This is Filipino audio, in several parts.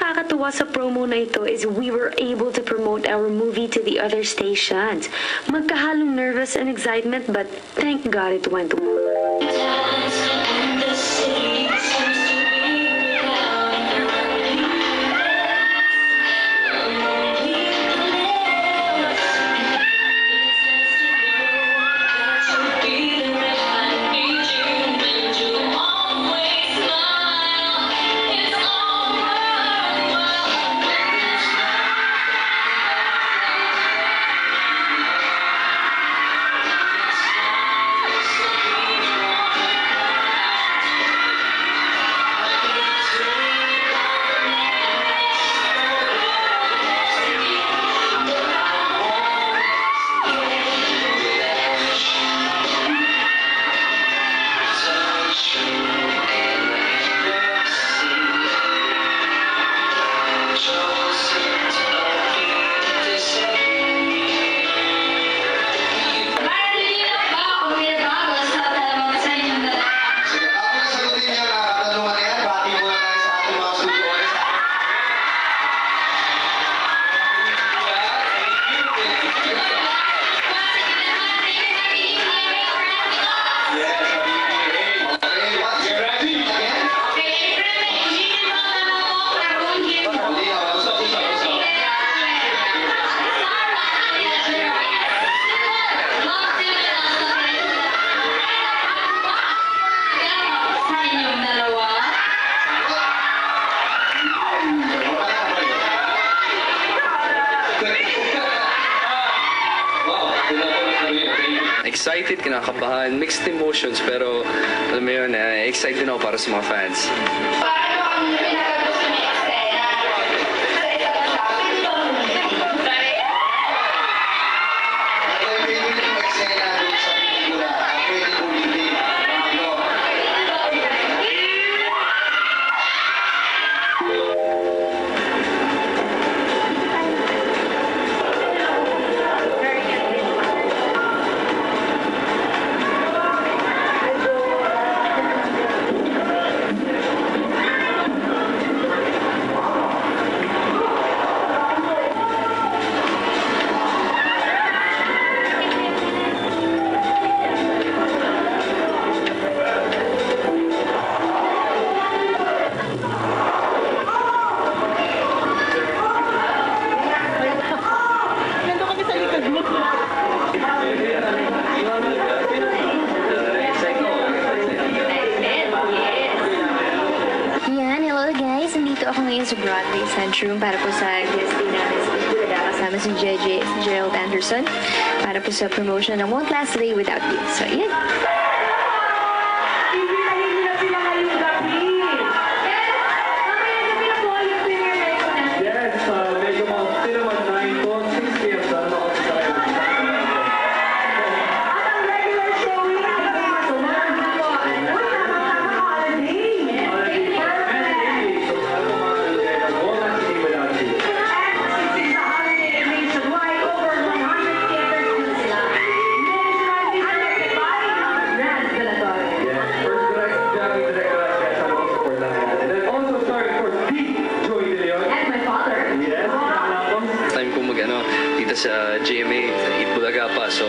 nakakatuwa sa promo na ito is we were able to promote our movie to the other stations. Magkahalong nervous and excitement, but thank God it went well. Excited, kinakabahan, mixed emotions, pero alam mo yun, excited din ako para sa mga fans. Nandito ako ngayon sa Broadway Centrum para po sa guest day namin sa Canada. Kasama si Gerald Anderson para po sa promotion ng Won't Last a Day Without You. So, yan. Sa GMA, sa Itbulaga pa. So,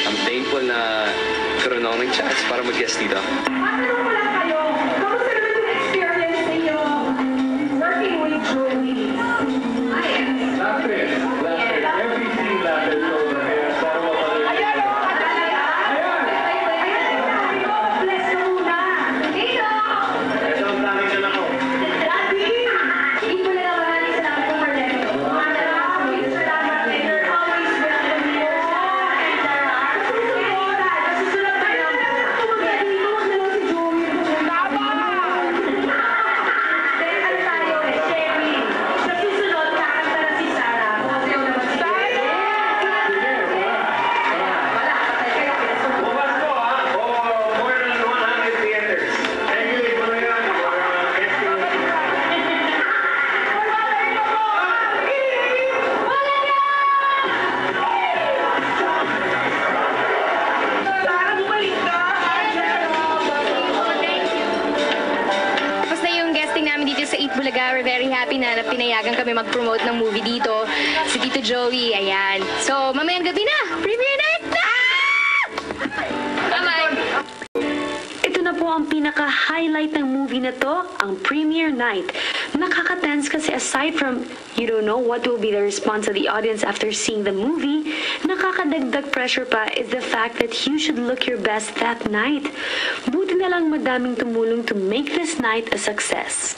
I'm thankful na karoon ako ng chance para mag-guest dito. talaga. We're very happy na pinayagan kami mag-promote ng movie dito. Si Tito Joey, ayan. So, mamayang gabi na! Premiere night na! Bye-bye! Ito na po ang pinaka-highlight ng movie na to, ang premiere night. Nakaka-tense kasi aside from you don't know what will be the response of the audience after seeing the movie, nakakadagdag pressure pa is the fact that you should look your best that night. Buti na lang madaming tumulong to make this night a success.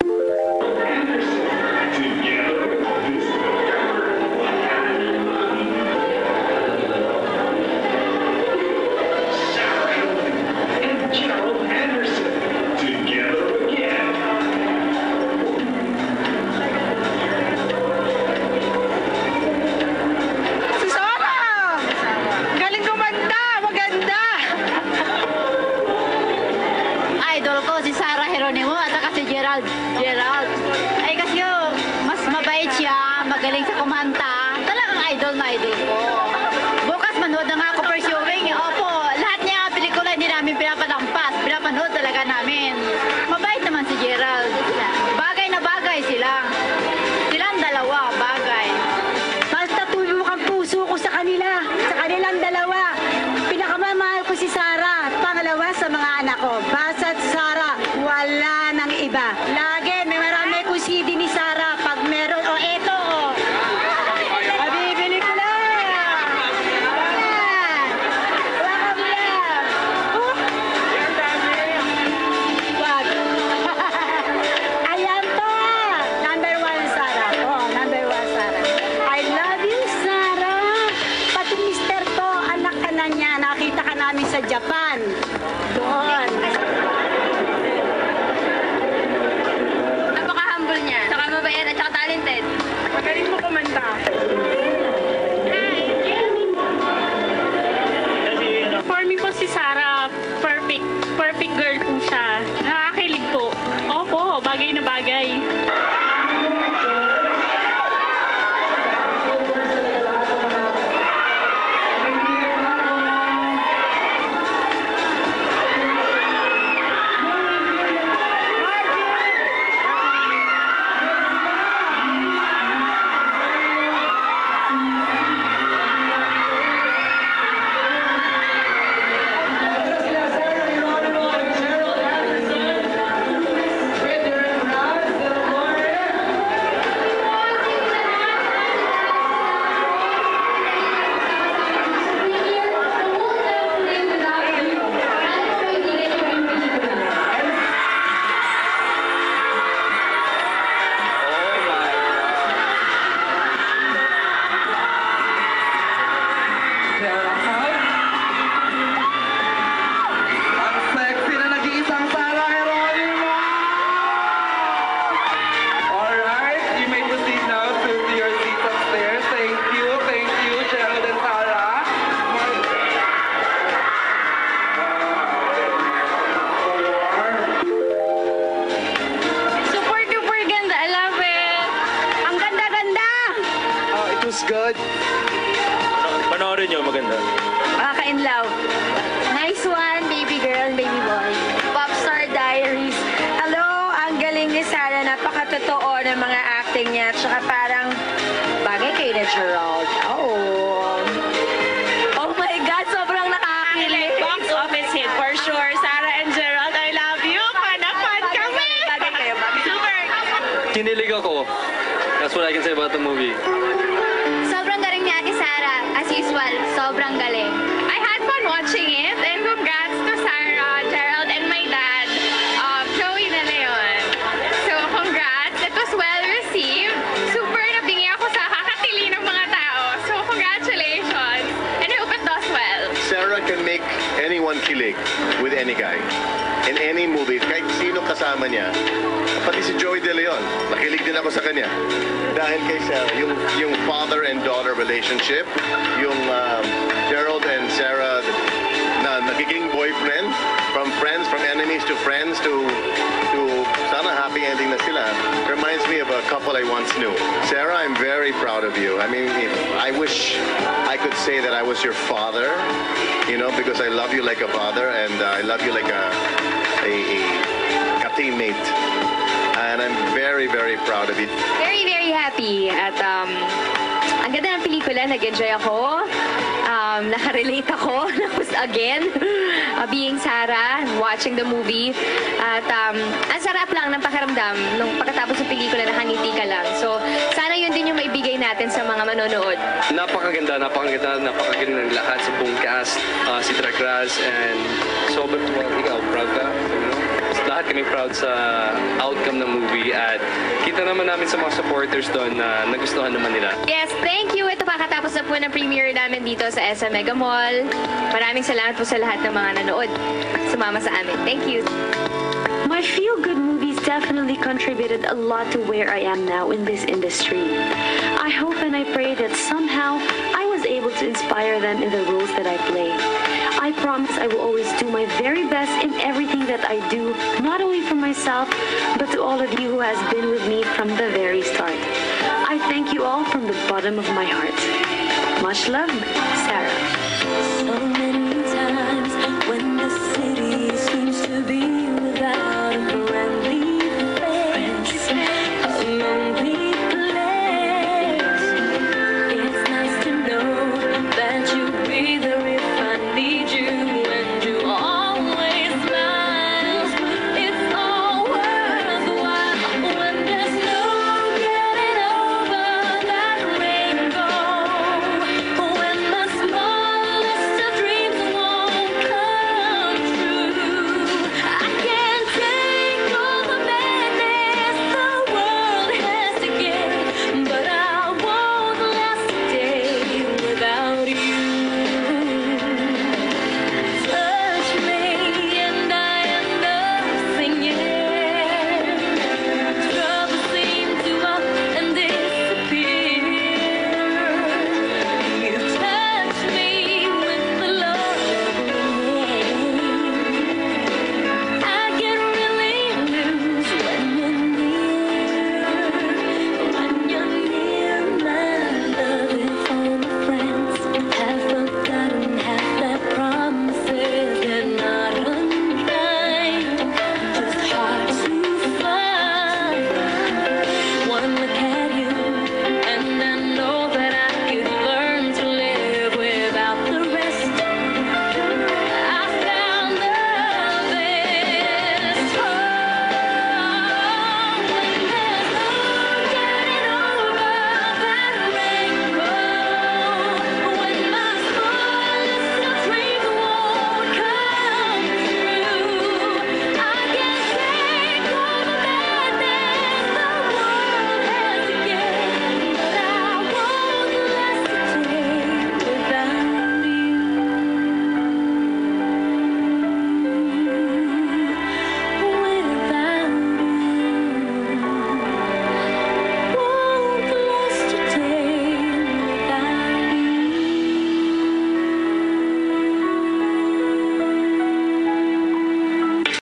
Gerald. Ay kasi mas mabait siya, magaling sa kumanta. Talagang idol na idol ko. Bukas manood na nga ako for showing. Opo, lahat niya pelikula hindi namin pinapalampas. Pinapanood talaga namin. Mabait naman si Gerald. Bagay na bagay sila. Silang dalawa, bagay. Basta tulong ang puso ko sa kanila, sa kanilang dalawa. Pinakamamahal ko si Sarah. Pangalawa sa mga anak ko. Basta Sarah, wala nang iba. Lagi, may marami ko CD ni Sarah. Pag meron, eto, mabibili ko na. Wala ka mo yan. Wag. Ayan pa. Number 1, Sarah. Number 1, Sarah. I love you, Sarah. Pati mister ko, anak ka na niya. Nakita ka namin sa Japan. Doon. Napaka-humble niya. Saka mabait at saka talented. Magaling mo kumanta. For me po si Sarah, perfect girl po siya. Nakakakilig po. Opo, bagay na bagay. Ang sexy na nag-iisang Sarah Geronimo! Alright, you may proceed now to your seats upstairs. Thank you, Gerald and Sarah. Super duper ganda. I love it. Ang ganda-ganda! It was good. Panoorin nyo, maganda. Makaka-in love. Nice one, baby girl and baby boy. Popstar Diaries. Hello, ang galing ni Sarah. Napakatotoo ng mga acting niya. Tsaka parang bagay kay na Gerald. Oh my God, sobrang nakakakilig. Box office hit for sure. Sarah and Gerald, I love you. Fan kami. Bagay kayo, bagay. Super. Kinilig ako. That's what I can say about the movie. Sobrang galing ni Ate Sarah. As usual, sobrang galing. I had fun watching it and congrats to Sarah, Gerald, and my dad, Joey na yun. So, congrats. It was well received. Super nabingi ako sa kakatili ng mga tao. So, congratulations. And I hope it does well. Sarah can make anyone kilig with any guy. In any movie, kahit sino kasama niya. Pati si Joey De Leon, nakilig din ako sa kanya. Dahil kay Sarah, yung father and daughter relationship, yung Gerald and Sarah na nagiging boyfriend, from enemies to friends to sana happy ending na sila. Reminds me of a couple I once knew. Sarah, I'm very proud of you. I mean, I wish I could say that I was your father, because I love you like a father and I love you like a teammate. And I'm very, very proud of it. Very, very happy. At ang ganda ng pelikula, nag-enjoy ako. Nakarelate ako again, being Sarah, watching the movie. At ang sarap lang ng pakiramdam nung pagkatapos ng pelikula, nakangiti ka lang. So, sana yun din yung maibigay natin sa mga manonood. Napakaganda ng lahat sa buong cast, si Dragraz, and sobrang ikaw, proud ka? Lahat kami proud sa outcome ng movie at kita naman namin sa mga supporters doon na nagustuhan naman nila. Yes, thank you. Ito kakatapos na po ng premiere namin dito sa SM Mega Mall. Maraming salamat po sa lahat ng mga nanood. Sumama sa amin. Thank you. My feel-good movies definitely contributed a lot to where I am now in this industry. I hope and I pray that somehow I was able to inspire them in the roles that I play. I promise I will always do my very best in everything that I do, not only for myself, but to all of you who has been with me from the very start. I thank you all from the bottom of my heart. Much love, Sarah.